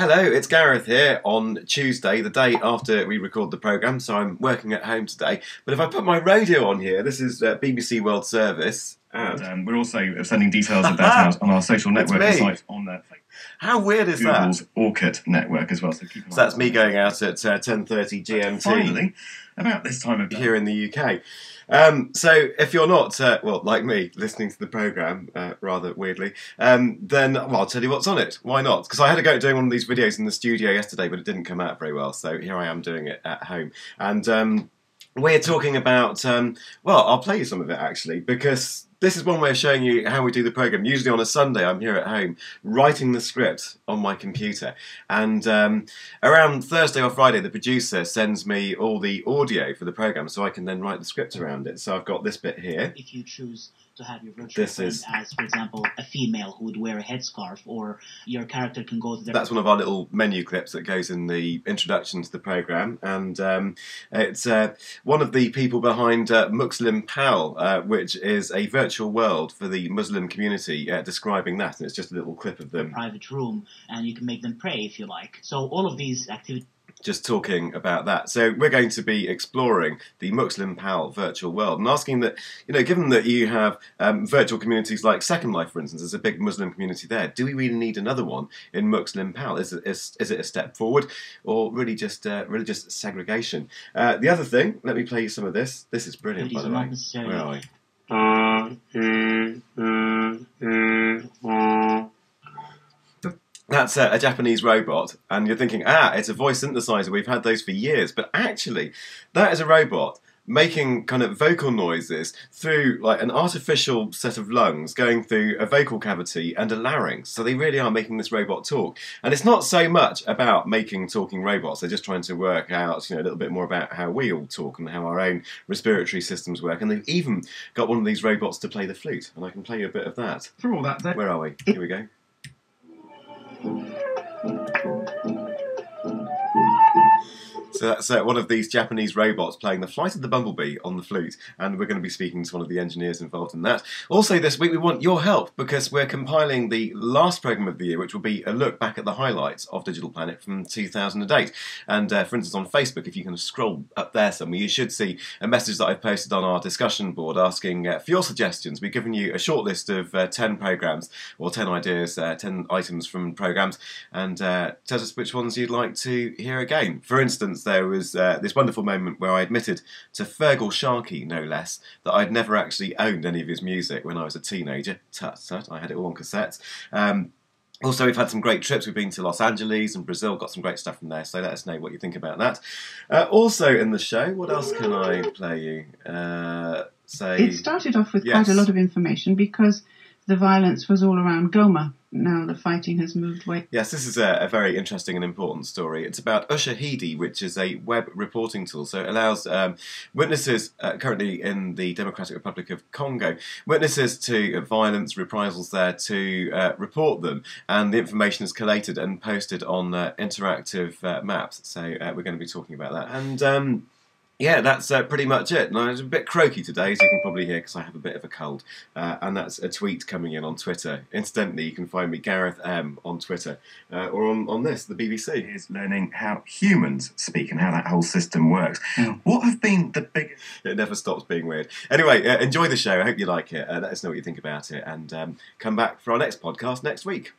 Hello, it's Gareth here on Tuesday, the day after we record the programme, so I'm working at home today. But if I put my radio on here, this is BBC World Service. And we're also sending details of that out on our social networking site on Facebook. How weird is Google's that? Orchid network as well. So keep an eye So that's on me that. going out at 10:30 GMT. Finally, about this time of day. Here in the UK. So if you're not, well, like me, listening to the programme, rather weirdly, then well, I'll tell you what's on it. Why not? Because I had a go at doing one of these videos in the studio yesterday, but it didn't come out very well. So here I am doing it at home. And we're talking about, well, I'll play you some of it actually, because this is one way of showing you how we do the programme. Usually on a Sunday, I'm here at home writing the script on my computer. And around Thursday or Friday, the producer sends me all the audio for the programme so I can then write the script around it. So I've got this bit here. If you choose to have your virtual friend as, for example, a female who would wear a headscarf, or your character can go to their... That's one of our little menu clips that goes in the introduction to the programme. And it's one of the people behind Muxlim Pal, which is a virtual world for the Muslim community, describing that. And it's just a little clip of them. Private room, and you can make them pray if you like. So all of these activities... Just talking about that. So we're going to be exploring the Muxlim Pal Virtual World and asking that, you know, given that you have virtual communities like Second Life, for instance, there's a big Muslim community there, do we really need another one in Muxlim Pal? Is it a step forward, or really just segregation? The other thing, let me play you some of this. This is brilliant, by the way. Where are we? That's a Japanese robot, and you're thinking, it's a voice synthesizer, we've had those for years, but actually, that is a robot making kind of vocal noises through like an artificial set of lungs going through a vocal cavity and a larynx. So they really are making this robot talk. And it's not so much about making talking robots, they're just trying to work out, you know, a little bit more about how we all talk and how our own respiratory systems work. And they've even got one of these robots to play the flute, and I can play you a bit of that. For all that, Where are we? Here we go. So that's one of these Japanese robots playing the Flight of the Bumblebee on the flute, and we're going to be speaking to one of the engineers involved in that. Also this week we want your help, because we're compiling the last programme of the year, which will be a look back at the highlights of Digital Planet from 2008. And for instance on Facebook, if you can scroll up there somewhere, you should see a message that I've posted on our discussion board asking for your suggestions. We've given you a short list of 10 programmes, or 10 ideas, 10 items from programmes, and tell us which ones you'd like to hear again. For instance, there was this wonderful moment where I admitted to Fergal Sharkey, no less, that I'd never actually owned any of his music when I was a teenager. Tut, tut, I had it all on cassettes. Also, we've had some great trips. We've been to Los Angeles and Brazil, got some great stuff from there, so let us know what you think about that. Also in the show, what else can I play you? It started off with quite a lot of information because the violence was all around Goma. Now the fighting has moved away. Yes, this is a very interesting and important story. It's about Ushahidi, which is a web reporting tool. So it allows witnesses, currently in the Democratic Republic of Congo, witnesses to violence, reprisals there, to report them. And the information is collated and posted on interactive maps. So we're going to be talking about that. And yeah, that's pretty much it. Now, it's a bit croaky today, as you can probably hear, because I have a bit of a cold. And that's a tweet coming in on Twitter. Incidentally, you can find me, Gareth M, on Twitter. Or on this, the BBC. Is learning how humans speak and how that whole system works. What have been the biggest... It never stops being weird. Anyway, enjoy the show. I hope you like it. Let us know what you think about it. And come back for our next podcast next week.